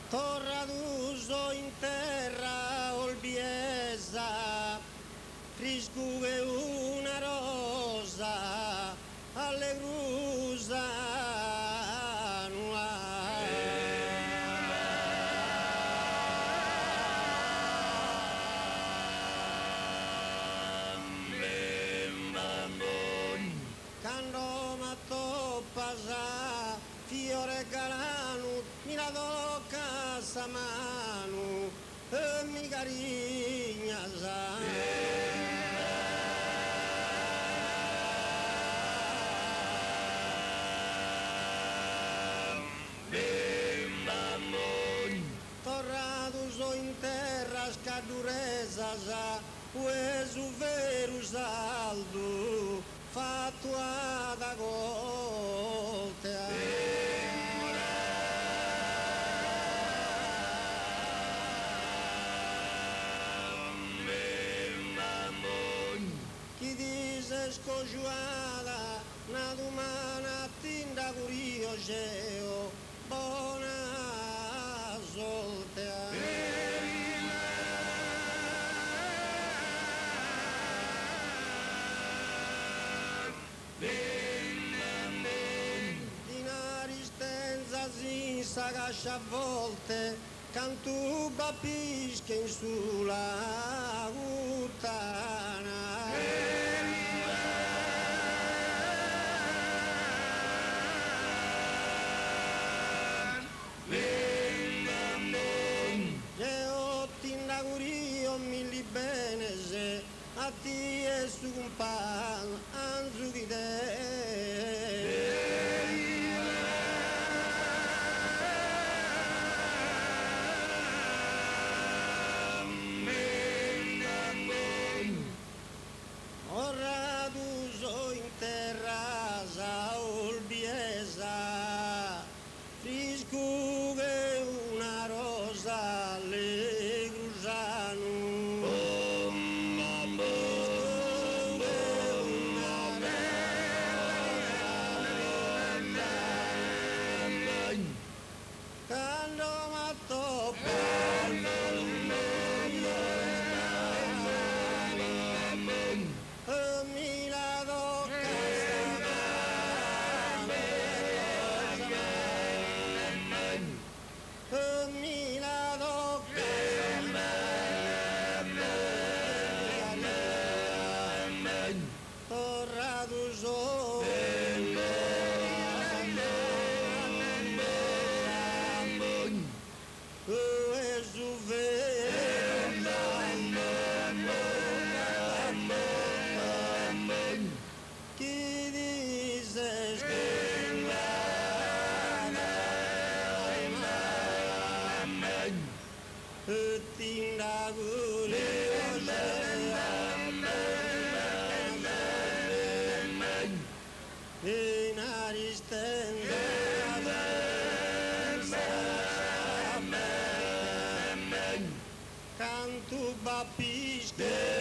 Torraduso in terra olbiesa, friscuve una rosa, allegrusa Cando matto pasa, fiore galanu, mirado casa manu, e mi carignasa. Torraduso in terra scaduresasa, uesu veru saldo, fatto ad agoltea. Chi dice scogiuata, una domana tinda curio geo, buona soltea. Dinaristenza si sagascia a volte, cantu bapische in sulla puttana. Io tinda curio milli bene se a ti e su compagno anzu di te. Orraduso in terrasa olbiesa, friscuve una rosa allegrusanu. Cando matto mi la do mi la do Torraduso Gesù chi dice tinda in aristenza cantu bapische